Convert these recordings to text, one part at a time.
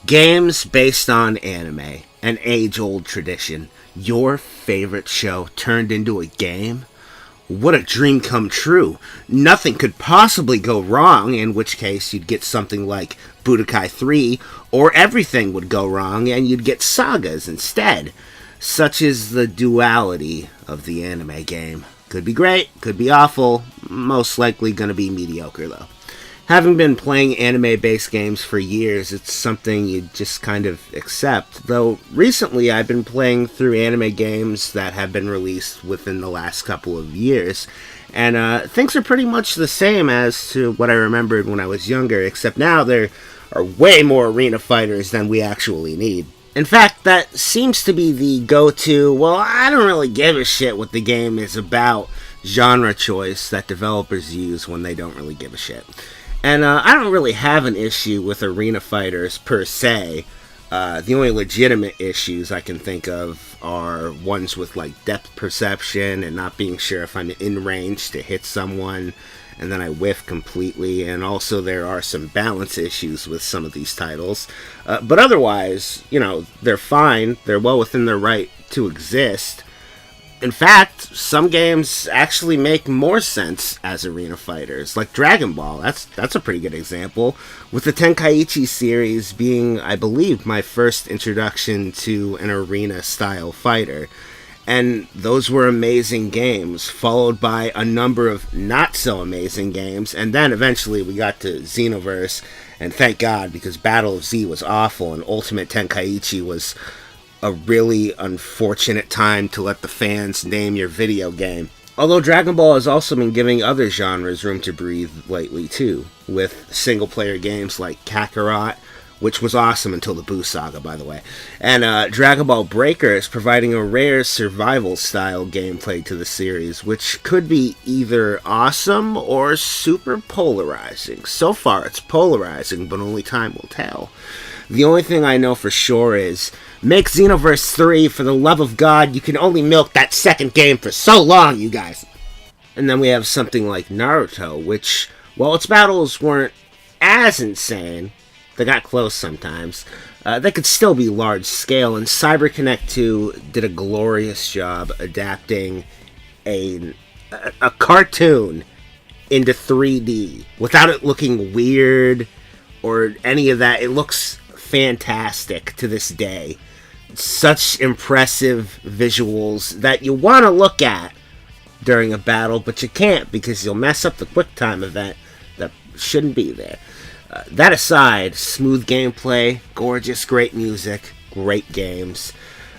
Games based on anime, an age-old tradition. Your favorite show turned into a game? What a dream come true. Nothing could possibly go wrong, in which case you'd get something like Budokai 3, or everything would go wrong and you'd get sagas instead. Such is the duality of the anime game. Could be great, could be awful, most likely gonna be mediocre though. Having been playing anime-based games for years, it's something you just kind of accept. Though recently I've been playing through anime games that have been released within the last couple of years, and things are pretty much the same as to what I remembered when I was younger, except now there are way more arena fighters than we actually need. In fact, that seems to be the go-to, well, I don't really give a shit what the game is about genre choice that developers use when they don't really give a shit. And I don't really have an issue with arena fighters per se. The only legitimate issues I can think of are ones with like depth perception and not being sure if I'm in range to hit someone and then I whiff completely. And also there are some balance issues with some of these titles. But otherwise, they're fine. They're well within their right to exist. In fact, some games actually make more sense as arena fighters, like Dragon Ball. That's a pretty good example, with the Tenkaichi series being, I believe, my first introduction to an arena-style fighter. And those were amazing games, followed by a number of not-so-amazing games, and then eventually we got to Xenoverse, and thank God, because Battle of Z was awful, and Ultimate Tenkaichi was a really unfortunate time to let the fans name your video game. Although Dragon Ball has also been giving other genres room to breathe lately too, with single-player games like Kakarot, which was awesome until the Buu Saga, by the way, and Dragon Ball Breakers providing a rare survival-style gameplay to the series, which could be either awesome or super polarizing. So far, it's polarizing, but only time will tell. The only thing I know for sure is, make Xenoverse 3, for the love of God. You can only milk that second game for so long, you guys. And then we have something like Naruto, which, while its battles weren't as insane, they got close sometimes, they could still be large scale, and CyberConnect 2 did a glorious job adapting a cartoon into 3D without it looking weird or any of that. It looks fantastic to this day. Such impressive visuals that you want to look at during a battle, but you can't because you'll mess up the QuickTime event that shouldn't be there. That aside, smooth gameplay, gorgeous, great music, great games.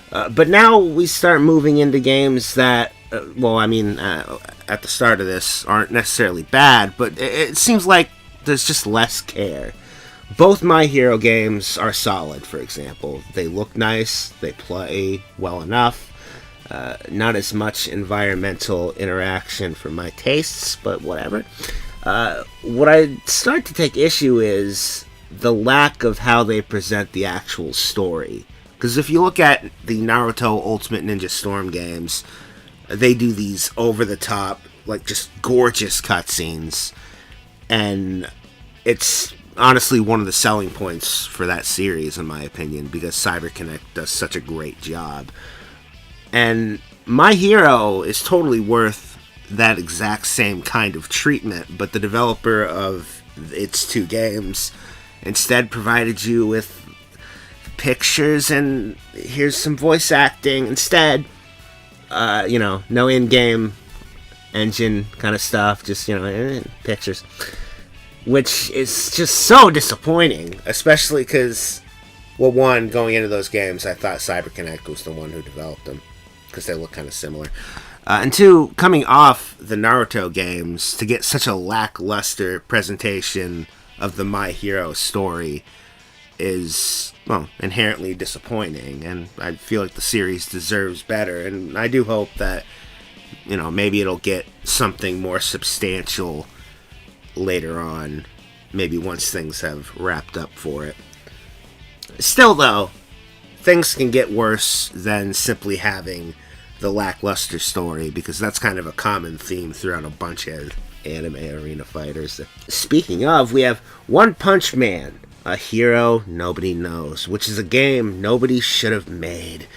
But now we start moving into games that, at the start of this, aren't necessarily bad, but it seems like there's just less care. Both My Hero games are solid, for example. They look nice, they play well enough. Not as much environmental interaction for my tastes, but whatever. What I start to take issue is the lack of how they present the actual story. Because if you look at the Naruto Ultimate Ninja Storm games, they do these over-the-top, like just gorgeous cutscenes. And it's honestly one of the selling points for that series, in my opinion, because CyberConnect does such a great job. And My Hero is totally worth that exact same kind of treatment, but the developer of its two games instead provided you with pictures and here's some voice acting instead. No in-game engine kind of stuff, just, pictures. Which is just so disappointing, especially because, well, one, going into those games, I thought CyberConnect was the one who developed them, because they look kind of similar. And two, coming off the Naruto games, to get such a lackluster presentation of the My Hero story is, well, inherently disappointing, and I feel like the series deserves better, and I do hope that, maybe it'll get something more substantial later on, maybe once things have wrapped up for it. Still, though, things can get worse than simply having the lackluster story, because that's kind of a common theme throughout a bunch of anime arena fighters. Speaking of, we have One Punch Man, A Hero Nobody Knows, which is a game nobody should have made,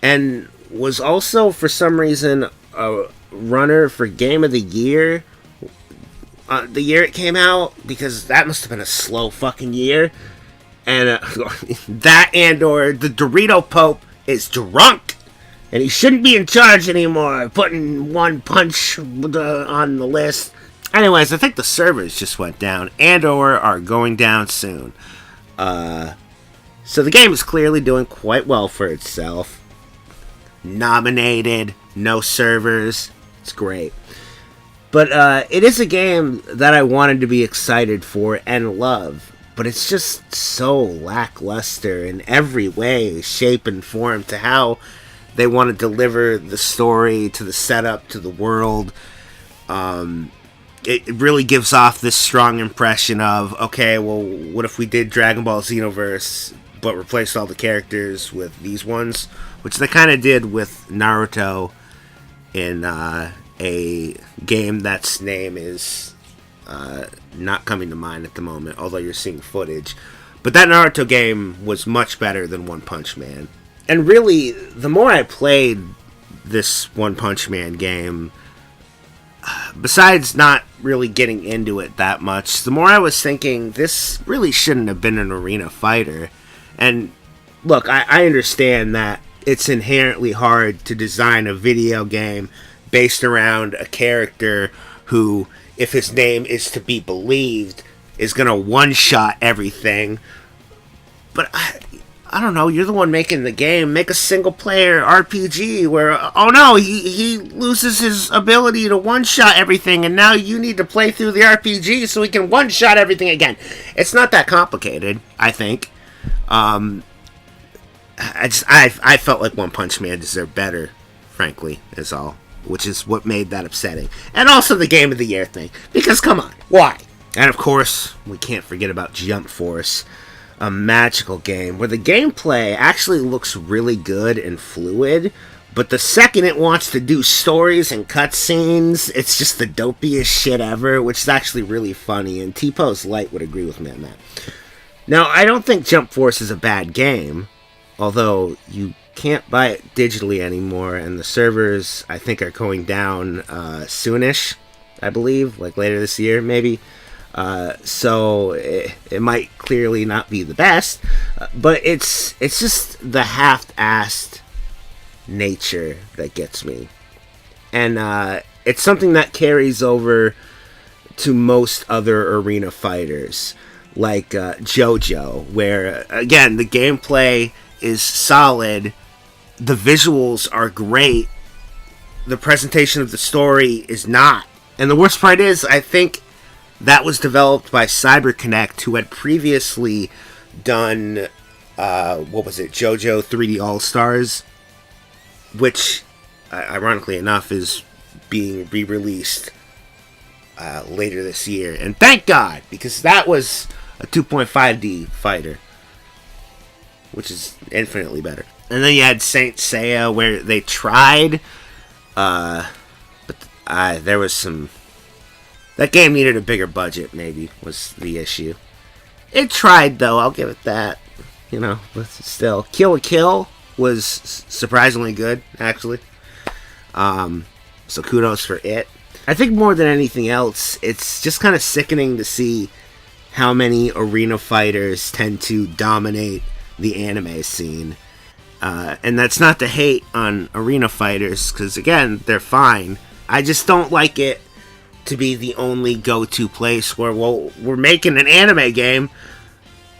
and was also, for some reason, a runner for Game of the Year the year it came out, because that must have been a slow fucking year. And that and or the Dorito Pope is drunk, and he shouldn't be in charge anymore, putting One Punch on the list. Anyways, I think the servers just went down, and or are going down soon. So the game is clearly doing quite well for itself. Nominated, no servers, it's great. But it is a game that I wanted to be excited for and love. But it's just so lackluster in every way, shape, and form to how they want to deliver the story, to the setup, to the world. It really gives off this strong impression of, okay, well, what if we did Dragon Ball Xenoverse, but replaced all the characters with these ones? Which they kind of did with Naruto in a game that's name is not coming to mind at the moment, although you're seeing footage. But that Naruto game was much better than One Punch Man. And really, the more I played this One Punch Man game, besides not really getting into it that much, the more I was thinking, this really shouldn't have been an arena fighter. And look, I understand that it's inherently hard to design a video game based around a character who, if his name is to be believed, is going to one-shot everything. But I don't know, you're the one making the game. Make a single-player RPG where, oh no, he loses his ability to one-shot everything, and now you need to play through the RPG so he can one-shot everything again. It's not that complicated, I think. I felt like One Punch Man deserved better, frankly, is all. Which is what made that upsetting. And also the Game of the Year thing. Because, come on, why? And of course, we can't forget about Jump Force. A magical game where the gameplay actually looks really good and fluid. But the second it wants to do stories and cutscenes, it's just the dopiest shit ever. Which is actually really funny. And T-Pose Light would agree with me on that. Now, I don't think Jump Force is a bad game. Although, you can't buy it digitally anymore, and the servers, I think, are going down soonish, I believe, like later this year, maybe. So it might clearly not be the best, but it's just the half-assed nature that gets me. And it's something that carries over to most other arena fighters, like JoJo, where, again, the gameplay is solid, the visuals are great, the presentation of the story is not. And the worst part is, I think that was developed by CyberConnect, who had previously done, JoJo 3D All-Stars, which, ironically enough, is being re-released later this year. And thank God, because that was a 2.5D fighter, which is infinitely better. And then you had Saint Seiya, where they tried, but there was some... That game needed a bigger budget, maybe, was the issue. It tried, though, I'll give it that. You know, but still. Kill la Kill was surprisingly good, actually. So kudos for it. I think more than anything else, it's just kind of sickening to see how many arena fighters tend to dominate the anime scene. And that's not to hate on arena fighters, because again, they're fine. I just don't like it to be the only go-to place where, well, we're making an anime game,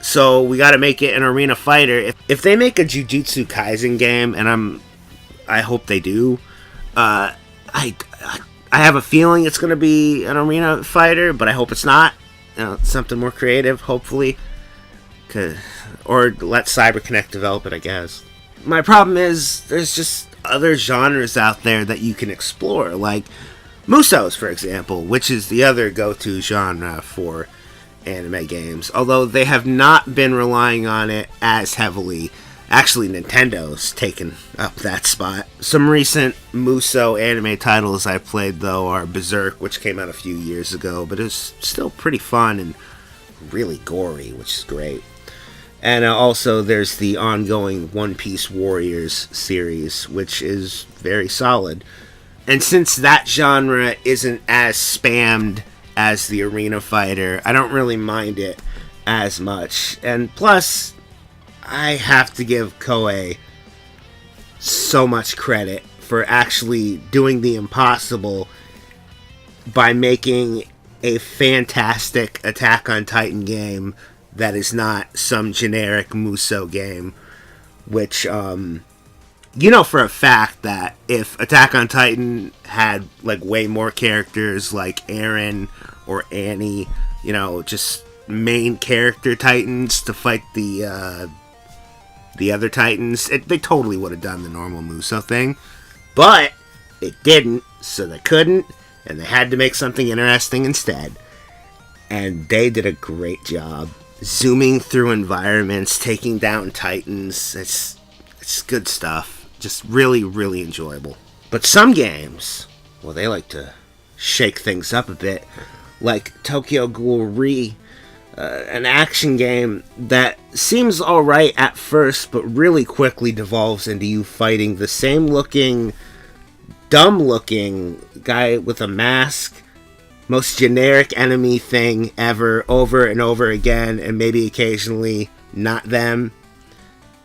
so we gotta make it an arena fighter. If they make a Jujutsu Kaisen game, and I hope they do, I have a feeling it's gonna be an arena fighter, but I hope it's not. You know, something more creative, hopefully. Or let CyberConnect develop it, I guess. My problem is, there's just other genres out there that you can explore, like Musou's, for example, which is the other go-to genre for anime games, although they have not been relying on it as heavily. Actually, Nintendo's taken up that spot. Some recent Musou anime titles I played, though, are Berserk, which came out a few years ago, but it's still pretty fun and really gory, which is great. And also there's the ongoing One Piece Warriors series, which is very solid. And since that genre isn't as spammed as the arena fighter, I don't really mind it as much. And plus, I have to give Koei so much credit for actually doing the impossible by making a fantastic Attack on Titan game that is not some generic Musou game, which, you know for a fact that if Attack on Titan had, like, way more characters like Eren or Annie, you know, just main character Titans to fight the other Titans, they totally would have done the normal Musou thing. But it didn't, so they couldn't, and they had to make something interesting instead. And they did a great job. Zooming through environments, taking down Titans, it's good stuff. Just really, really enjoyable. But some games, well, they like to shake things up a bit. Like Tokyo Ghoul Re, an action game that seems alright at first, but really quickly devolves into you fighting the same looking, dumb looking guy with a mask, most generic enemy thing ever, over and over again, and maybe occasionally not them,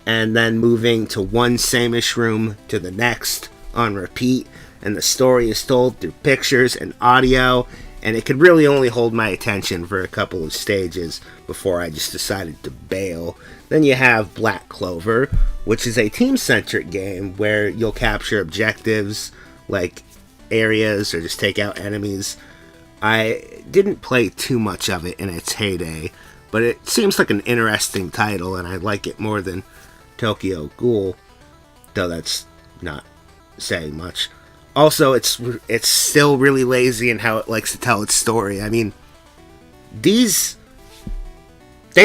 and then moving to one same-ish room to the next on repeat, and the story is told through pictures and audio, and it could really only hold my attention for a couple of stages before I just decided to bail. Then you have Black Clover, which is a team-centric game where you'll capture objectives like areas or just take out enemies. I didn't play too much of it in its heyday, but it seems like an interesting title, and I like it more than Tokyo Ghoul, though that's not saying much. Also, it's still really lazy in how it likes to tell its story. I mean, they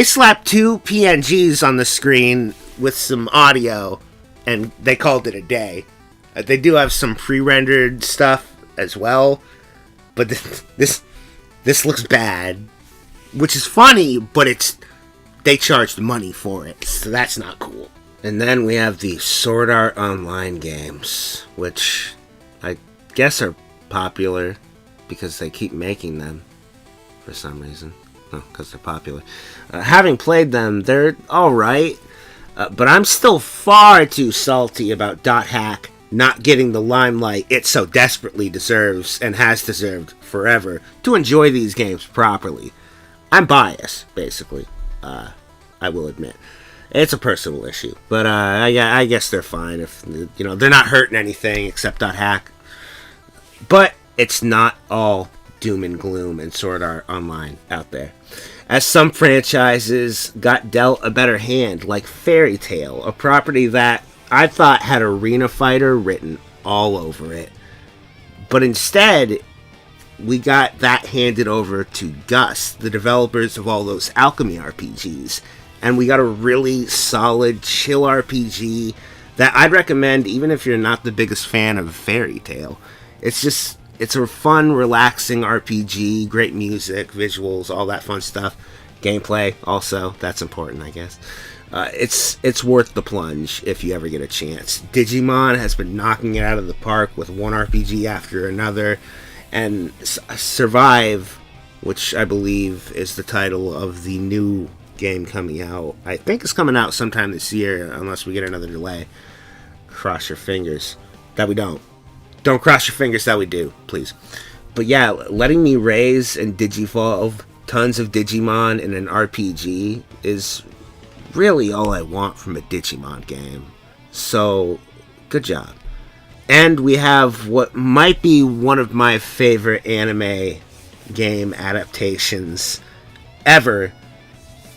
slapped 2 PNGs on the screen with some audio, and they called it a day. They do have some pre-rendered stuff as well, but this looks bad, which is funny, but they charged money for it, so that's not cool. And then we have the Sword Art Online games, which I guess are popular because they keep making them for some reason. No, because they're popular. Having played them, they're alright, but I'm still far too salty about .hack not getting the limelight it so desperately deserves and has deserved forever to enjoy these games properly. I'm biased, basically. I will admit. It's a personal issue, but I guess they're fine if, you know, they're not hurting anything except .hack. But it's not all doom and gloom and Sword Art Online out there, as some franchises got dealt a better hand, like Fairy Tail, a property that I thought had Arena Fighter written all over it. But instead, we got that handed over to Gus, the developers of all those Alchemy RPGs. And we got a really solid, chill RPG that I'd recommend even if you're not the biggest fan of Fairy Tail. It's a fun, relaxing RPG, great music, visuals, all that fun stuff. Gameplay, also, that's important, I guess. It's worth the plunge if you ever get a chance. Digimon has been knocking it out of the park with one RPG after another, and Survive, which I believe is the title of the new game coming out. I think it's coming out sometime this year, unless we get another delay. Cross your fingers that we don't. Don't cross your fingers that we do, please. But yeah, letting me raise and digivolve tons of Digimon in an RPG is really all I want from a Digimon game. So, good job. And we have what might be one of my favorite anime game adaptations ever,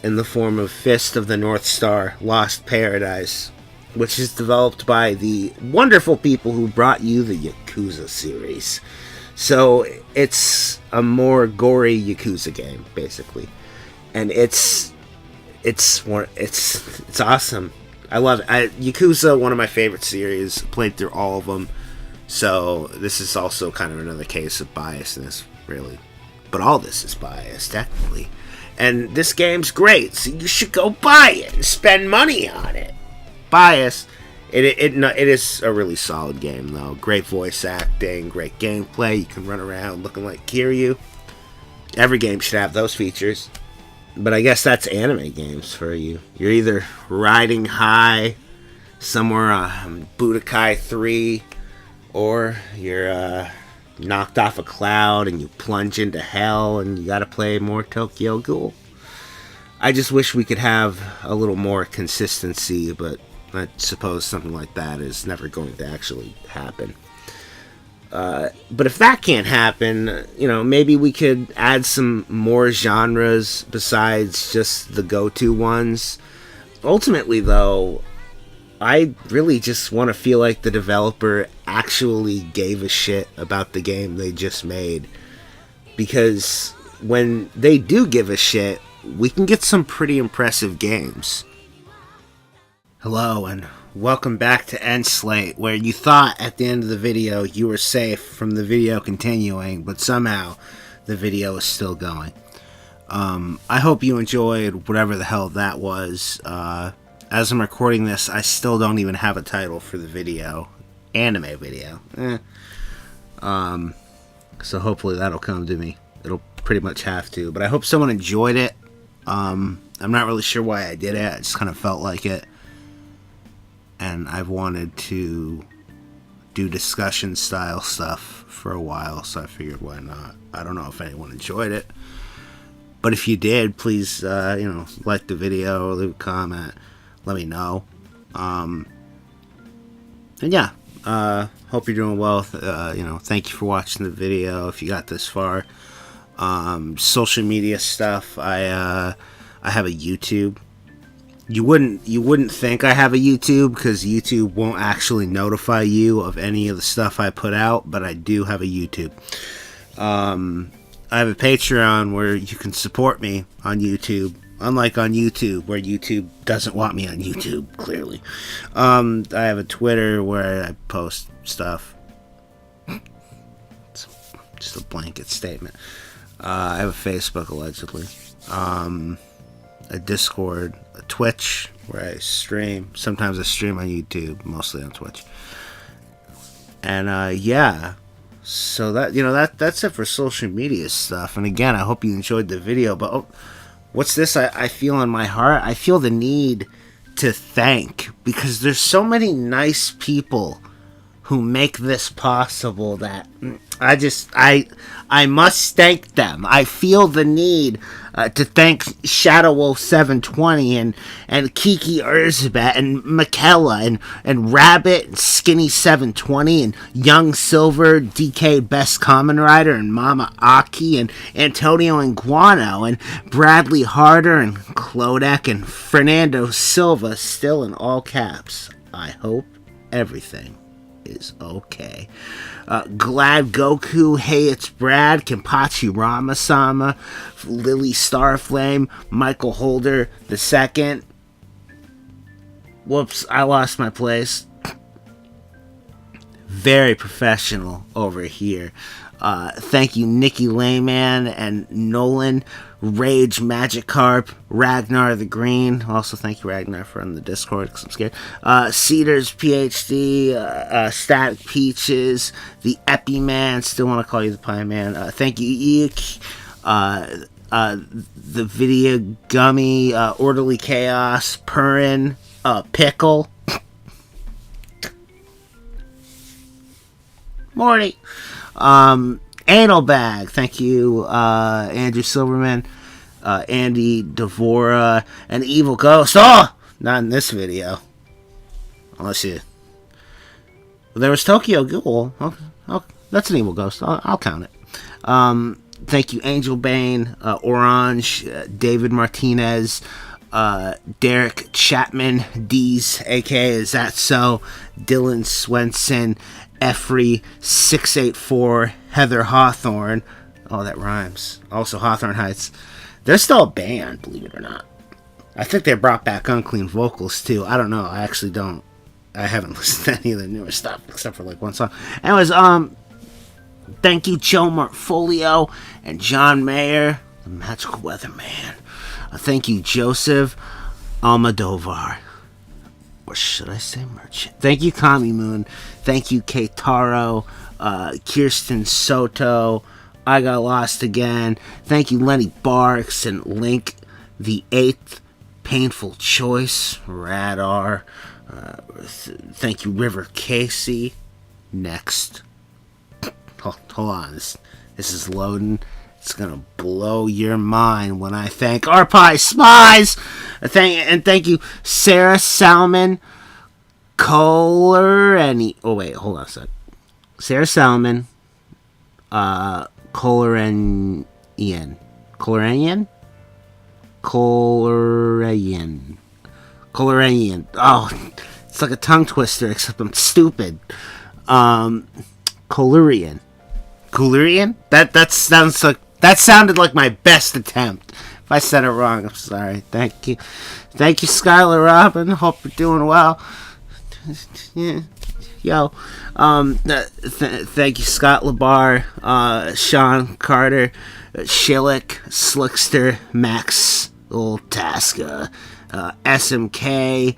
in the form of Fist of the North Star Lost Paradise, which is developed by the wonderful people who brought you the Yakuza series. So it's a more gory Yakuza game, basically, and it's awesome. I love it. Yakuza, one of my favorite series. Played through all of them, so this is also kind of another case of biasness, really. But all this is biased, technically. And this game's great, so you should go buy it and spend money on it. Bias. It is a really solid game, though. Great voice acting, great gameplay. You can run around looking like Kiryu. Every game should have those features. But I guess that's anime games for you. You're either riding high somewhere on Budokai 3, or you're knocked off a cloud and you plunge into hell and you gotta play more Tokyo Ghoul. I just wish we could have a little more consistency, but I suppose something like that is never going to actually happen. But if that can't happen, maybe we could add some more genres besides just the go-to ones. Ultimately, though, I really just want to feel like the developer actually gave a shit about the game they just made. Because when they do give a shit, we can get some pretty impressive games. Hello, and welcome back to End Slate, where you thought at the end of the video you were safe from the video continuing, but somehow the video is still going. I hope you enjoyed whatever the hell that was. As I'm recording this, I still don't even have a title for the video. Anime video. So hopefully that'll come to me. It'll pretty much have to. But I hope someone enjoyed it. I'm not really sure why I did it. I just kind of felt like it. And I've wanted to do discussion style stuff for a while, so I figured why not. I don't know if anyone enjoyed it. But if you did, please, like the video, leave a comment. Let me know. And yeah, hope you're doing well. Thank you for watching the video. If you got this far, social media stuff. I have a YouTube. You wouldn't think I have a YouTube because YouTube won't actually notify you of any of the stuff I put out, but I do have a YouTube. I have a Patreon where you can support me on YouTube. Unlike on YouTube, where YouTube doesn't want me on YouTube, clearly. I have a Twitter where I post stuff. It's just a blanket statement. I have a Facebook, allegedly. A Discord, a Twitch, where I stream. Sometimes I stream on YouTube, mostly on Twitch. And, yeah. So that's it for social media stuff. And again, I hope you enjoyed the video, but... what's this I feel in my heart? I feel the need to thank, because there's so many nice people who make this possible that I must thank them. I feel the need to thank Shadow0720 and Kiki Erzbet and Michaela and Rabbit and Skinny720 and Young Silver, DK Best Common Rider and Mama Aki and Antonio Iguano and Bradley Harder and Klodek and Fernando Silva, still in all caps. I hope everything is okay. Glad Goku, Hey It's Brad, Kenpachi Ramasama, Lily Starflame, Michael Holder II. Whoops, I lost my place. Very professional over here. Thank you, Nikki Layman and Nolan, Rage Magikarp, Ragnar the Green. Also, thank you, Ragnar, for on the Discord because I'm scared. Cedars PhD, Static Peaches, the Epi Man. Still want to call you the Pie Man. Thank you, Eek. The Video Gummy, Orderly Chaos, Purin, Pickle. Morty. Anal Bag, thank you, Andrew Silverman, Andy Devora, and Evil Ghost. Oh, not in this video, unless you. Well, there was Tokyo Ghoul. Oh, that's an Evil Ghost. I'll count it. Thank you, Angel Bane, Orange, David Martinez, Derek Chapman, Dees, aka Is That So, Dylan Swenson, Effrey 684, Heather Hawthorne. Oh, that rhymes. Also Hawthorne Heights. They're still a band, believe it or not. I think they brought back Unclean Vocals too. I don't know. I actually don't. I haven't listened to any of the newer stuff except for like one song. Anyways, thank you, Joe Martfolio and John Mayer, the Magical Weatherman. Thank you, Joseph Almodovar. Or should I say Merchant? Thank you, Kami Moon. Thank you, Keitaro. Kirsten Soto. I Got Lost Again. Thank you, Lenny Barks and Link the 8th. Painful Choice. Radar. Thank you, River Casey. Next. Hold on. This is loading. It's gonna blow your mind when I thank Arpai Spies. Thank you, Sarah Salmon, Kohler, and hold on a sec. Sarah Salmon, Kohler and Ian, Kohler. Oh, it's like a tongue twister, except I'm stupid. Kohlerian. That sounded like my best attempt. If I said it wrong, I'm sorry. Thank you, Skylar Robin. Hope you're doing well. Yeah, yo. Thank you, Scott Labar, Sean Carter, Shillick, Slickster, Max, Old Tasca, SMK,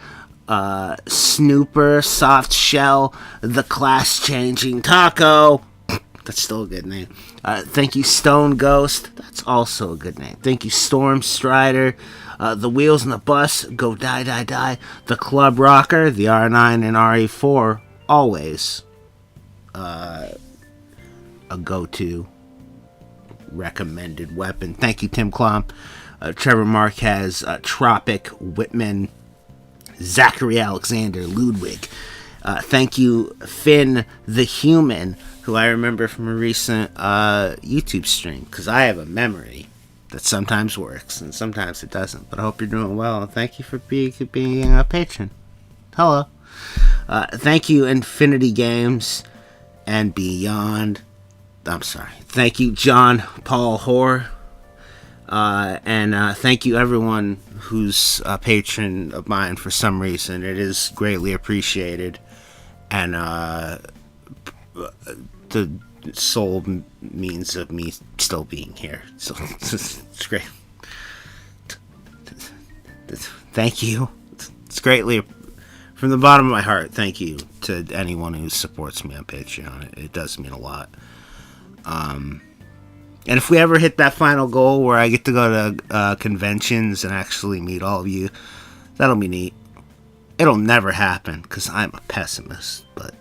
Snooper, Soft Shell, The Class Changing Taco. That's still a good name. Thank you, Stone Ghost. That's also a good name. Thank you, Storm Strider. The Wheels in the Bus. Go Die. The Club Rocker. The R9 and RE4. Always a go-to recommended weapon. Thank you, Tim Klomp. Trevor Marquez. Tropic. Whitman. Zachary Alexander. Ludwig. Thank you, Finn the Human, who I remember from a recent YouTube stream, because I have a memory that sometimes works and sometimes it doesn't. But I hope you're doing well, and thank you for being a patron. Hello. Thank you, Infinity Games and Beyond. I'm sorry. Thank you, John Paul Hoare. And thank you, everyone who's a patron of mine for some reason. It is greatly appreciated. And the sole means of me still being here. So it's great. Thank you. It's greatly, from the bottom of my heart, thank you to anyone who supports me on Patreon. It does mean a lot. And if we ever hit that final goal where I get to go to conventions and actually meet all of you, that'll be neat. It'll never happen because I'm a pessimist, but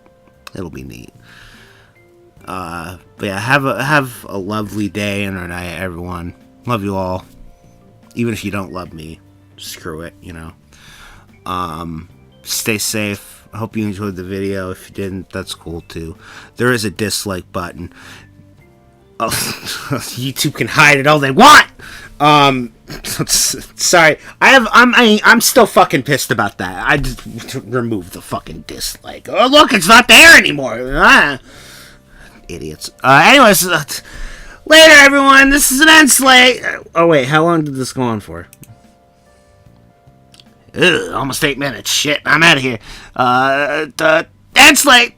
it'll be neat. But yeah, have a lovely day and or night, everyone. Love you all. Even if you don't love me, screw it, you know. Stay safe. I hope you enjoyed the video. If you didn't, that's cool too. There is a dislike button. Oh, YouTube can hide it all they want. Sorry. I'm still fucking pissed about that. I just removed the fucking dislike. Oh, look, it's not there anymore. Idiots. Anyways, later, everyone. This is an end slate. Oh, wait. How long did this go on for? Almost 8 minutes. Shit. I'm out of here. End slate.